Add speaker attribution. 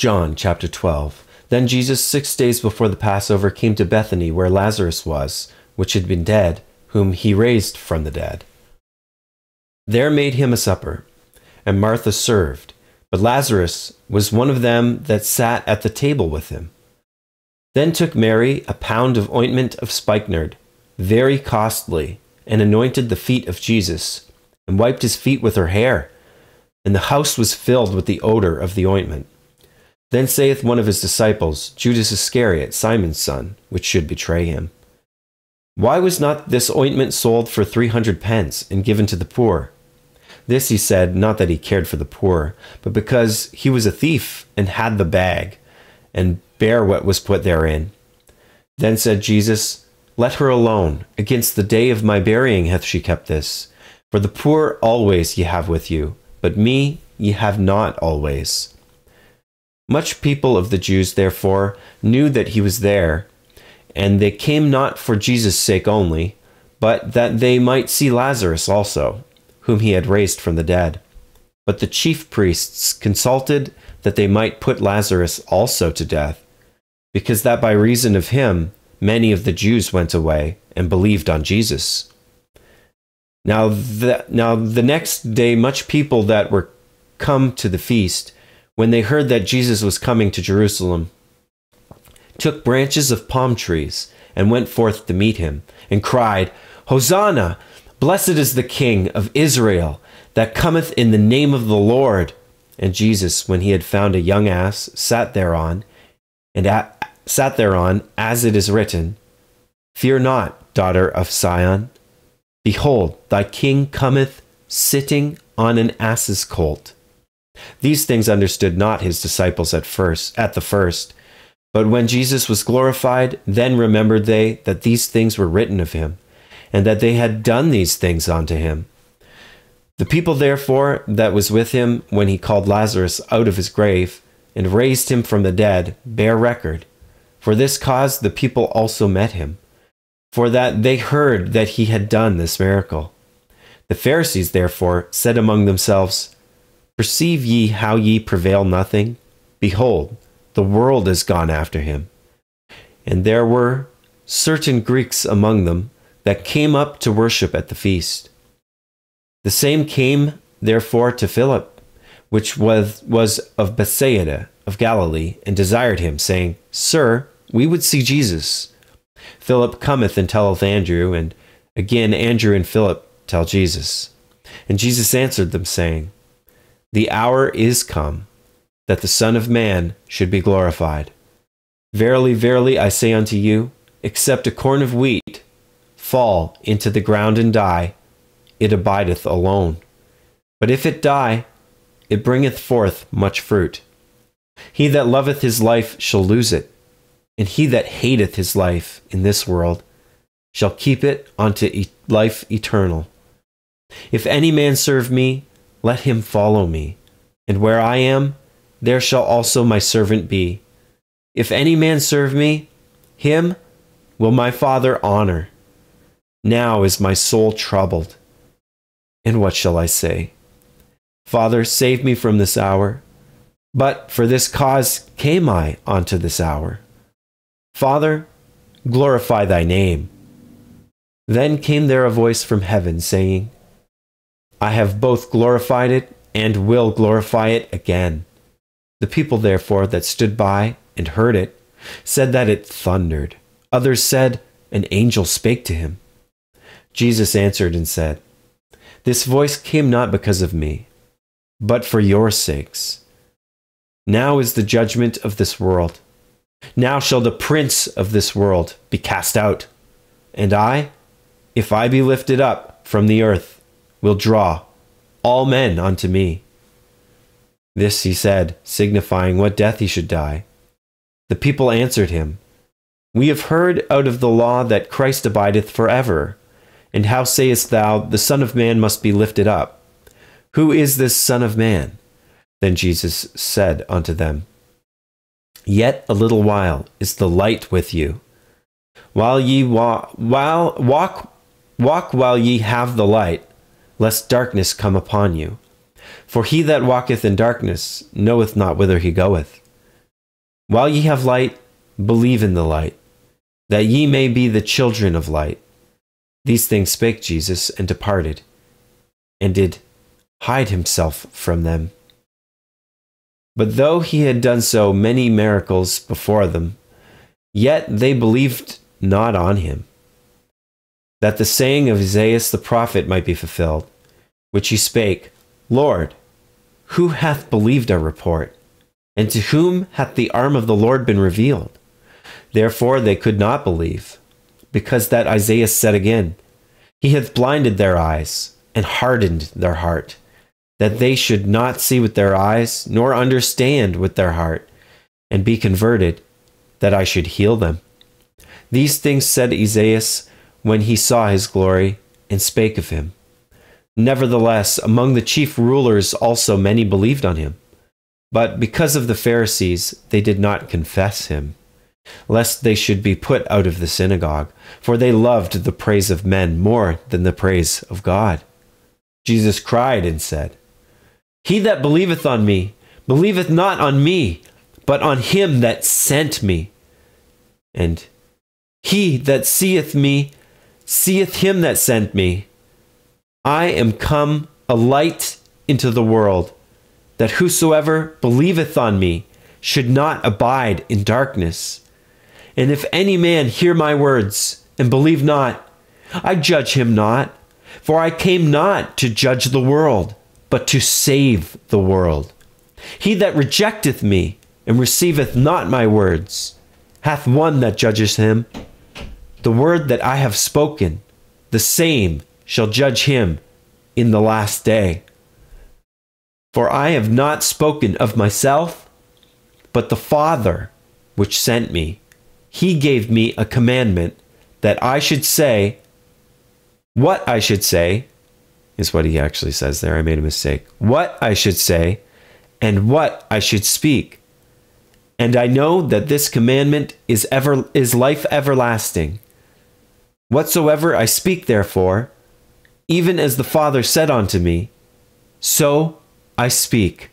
Speaker 1: John chapter 12. Then Jesus, 6 days before the Passover, came to Bethany, where Lazarus was, which had been dead, whom he raised from the dead. There made him a supper, and Martha served, but Lazarus was one of them that sat at the table with him. Then took Mary a pound of ointment of spikenard, very costly, and anointed the feet of Jesus, and wiped his feet with her hair. And the house was filled with the odor of the ointment. Then saith one of his disciples, Judas Iscariot, Simon's son, which should betray him, Why was not this ointment sold for 300 pence and given to the poor? This he said, not that he cared for the poor, but because he was a thief and had the bag, and bare what was put therein. Then said Jesus, Let her alone. Against the day of my burying hath she kept this. For the poor always ye have with you, but me ye have not always. Much people of the Jews, therefore, knew that he was there, and they came not for Jesus' sake only, but that they might see Lazarus also, whom he had raised from the dead. But the chief priests consulted that they might put Lazarus also to death, because that by reason of him many of the Jews went away and believed on Jesus. Now the next day much people that were come to the feast, when they heard that Jesus was coming to Jerusalem, took branches of palm trees and went forth to meet him, and cried, Hosanna! Blessed is the King of Israel, that cometh in the name of the Lord. And Jesus, when he had found a young ass, sat thereon, as it is written, Fear not, daughter of Sion. Behold, thy King cometh, sitting on an ass's colt. These things understood not his disciples at the first. But when Jesus was glorified, then remembered they that these things were written of him, and that they had done these things unto him. The people therefore that was with him when he called Lazarus out of his grave, and raised him from the dead, bear record. For this cause the people also met him, for that they heard that he had done this miracle. The Pharisees therefore said among themselves, Perceive ye how ye prevail nothing? Behold, the world is gone after him. And there were certain Greeks among them that came up to worship at the feast. The same came therefore to Philip, which was of Bethsaida of Galilee, and desired him, saying, Sir, we would see Jesus. Philip cometh and telleth Andrew, and again Andrew and Philip tell Jesus. And Jesus answered them, saying, The hour is come, that the Son of Man should be glorified. Verily, verily, I say unto you, except a corn of wheat fall into the ground and die, it abideth alone. But if it die, it bringeth forth much fruit. He that loveth his life shall lose it, and he that hateth his life in this world shall keep it unto life eternal. If any man serve me, let him follow me, and where I am, there shall also my servant be. If any man serve me, him will my Father honor. Now is my soul troubled. And what shall I say? Father, save me from this hour. But for this cause came I unto this hour. Father, glorify thy name. Then came there a voice from heaven, saying, I have both glorified it, and will glorify it again. The people therefore that stood by and heard it said that it thundered. Others said, An angel spake to him. Jesus answered and said, This voice came not because of me, but for your sakes. Now is the judgment of this world. Now shall the prince of this world be cast out. And I, if I be lifted up from the earth, will draw all men unto me. This he said, signifying what death he should die. The people answered him, We have heard out of the law that Christ abideth forever. And how sayest thou, the Son of Man must be lifted up? Who is this Son of Man? Then Jesus said unto them, Yet a little while is the light with you. While ye walk while ye have the light, lest darkness come upon you. For he that walketh in darkness knoweth not whither he goeth. While ye have light, believe in the light, that ye may be the children of light. These things spake Jesus, and departed, and did hide himself from them. But though he had done so many miracles before them, yet they believed not on him, that the saying of Isaiah the prophet might be fulfilled, which he spake, Lord, who hath believed our report? And to whom hath the arm of the Lord been revealed? Therefore they could not believe, because that Isaiah said again, He hath blinded their eyes, and hardened their heart, that they should not see with their eyes, nor understand with their heart, and be converted, that I should heal them. These things said Isaiah when he saw his glory, and spake of him. Nevertheless, among the chief rulers also many believed on him. But because of the Pharisees, they did not confess him, lest they should be put out of the synagogue, for they loved the praise of men more than the praise of God. Jesus cried and said, He that believeth on me, believeth not on me, but on him that sent me. And he that seeth me, seeth him that sent me. I am come a light into the world, that whosoever believeth on me should not abide in darkness. And if any man hear my words, and believe not, I judge him not, for I came not to judge the world, but to save the world. He that rejecteth me, and receiveth not my words, hath one that judges him. The word that I have spoken, the same shall judge him in the last day. For I have not spoken of myself, but the Father which sent me, he gave me a commandment that I should say, what I should say, is what he actually says there. I made a mistake. What I should say, and what I should speak. And I know that this commandment is life everlasting. Whatsoever I speak, therefore, even as the Father said unto me, so I speak.